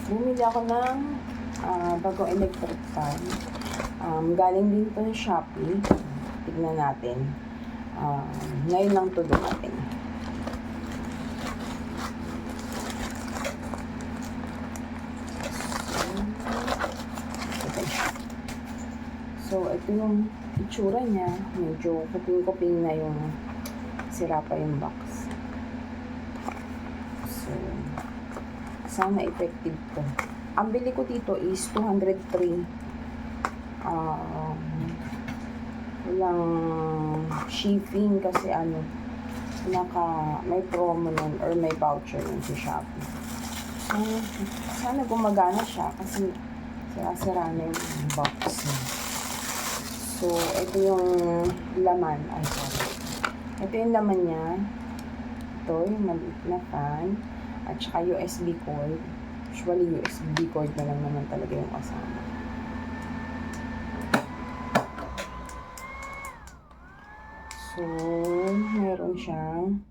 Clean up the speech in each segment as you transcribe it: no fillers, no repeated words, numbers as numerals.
Bumili ako ng bagong electric fan. Galing din to sa Shopee. Tignan natin. Ngayon lang to dumating. So, ito yung itsura niya. Medyo kuping-kuping na yung sira pa yung box. So, sana effective to. Ang bili ko dito is 203. Walang shipping kasi may promo nun or may voucher nun sa Shopee. So, sana gumagana siya kasi sira-sira na yung box niya. So, ito yung laman. Ito yung laman niya. Ito yung maliit na fan. At saka USB cord. Usually, USB cord na lang naman talaga yung kasama. So, meron siyang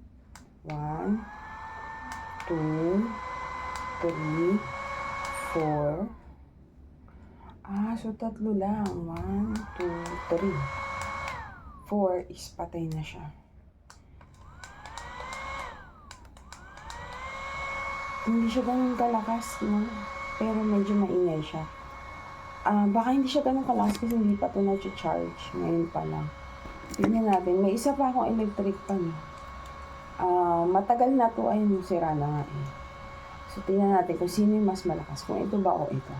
1, 2, 3, 4. So tatlo lang. 1, 2, 3. 4 is patay na siya. Hindi siya ganun kalakas, no? Pero medyo maingay siya. Baka hindi siya ganun kalakas kasi hindi pa ito na-charge. Ngayon pa lang. Tignan natin. May isa pa akong electric pan. Matagal na to. Ayun, sira na nga eh. So, tingnan natin kung sino yung mas malakas. Kung ito ba o ito.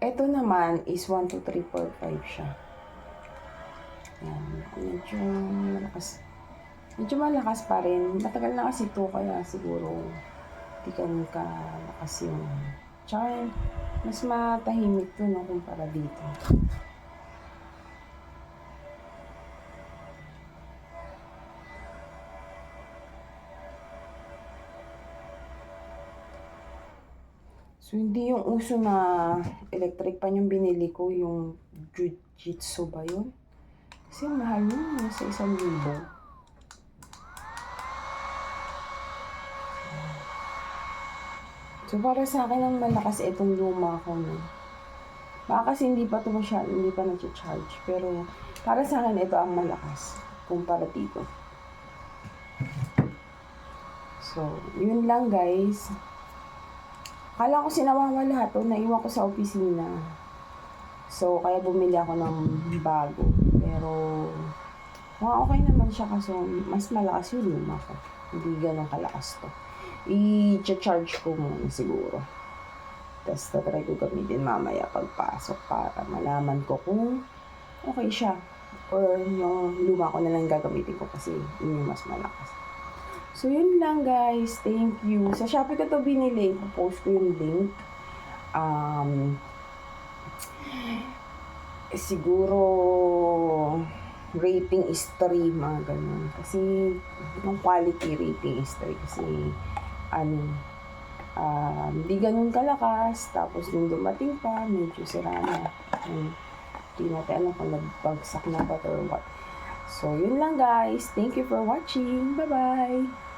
Ito naman is 1, 2, 3, 4, 5 siya. Yan. Medyo malakas. Medyo malakas pa rin. Matagal na kasi ito. Kaya siguro hindi ganun kalakas yung... Tsaka mas matahimik to, no, kumpara dito. So, hindi yung uso na electric pan yung binili ko, yung Jujitsu ba yun? Kasi mahal yun, nasa 1,000. So, para sa akin, ang malakas itong luma ko, no? Baka kasi hindi pa na-charge. Pero, para sa akin, ito ang malakas kumpara dito. So, yun lang, guys. Akala ko sinawawa lahat, naiwan ko sa opisina. So, kaya bumili ako ng bago. Pero, okay naman siya kasi mas malakas yung luma ko. Hindi ganun kalakas to. I-charge ko muna siguro. Tapos, tatry ko gamitin mamaya pagpasok para malaman ko kung okay siya. Or yung luma ko na lang gagamitin ko kasi yun yung mas malakas. So, yun lang, guys. Thank you. Sa Shopee ko to binili. Post ko yung link. Siguro rating is 3, mga ganun. Kasi yung quality rating is 3. Kasi hindi ganun kalakas. Tapos nung dumating pa, medyo sira na. Hindi natin alam kung nagbagsak na ba or what. So, yun lang, guys. Thank you for watching. Bye-bye!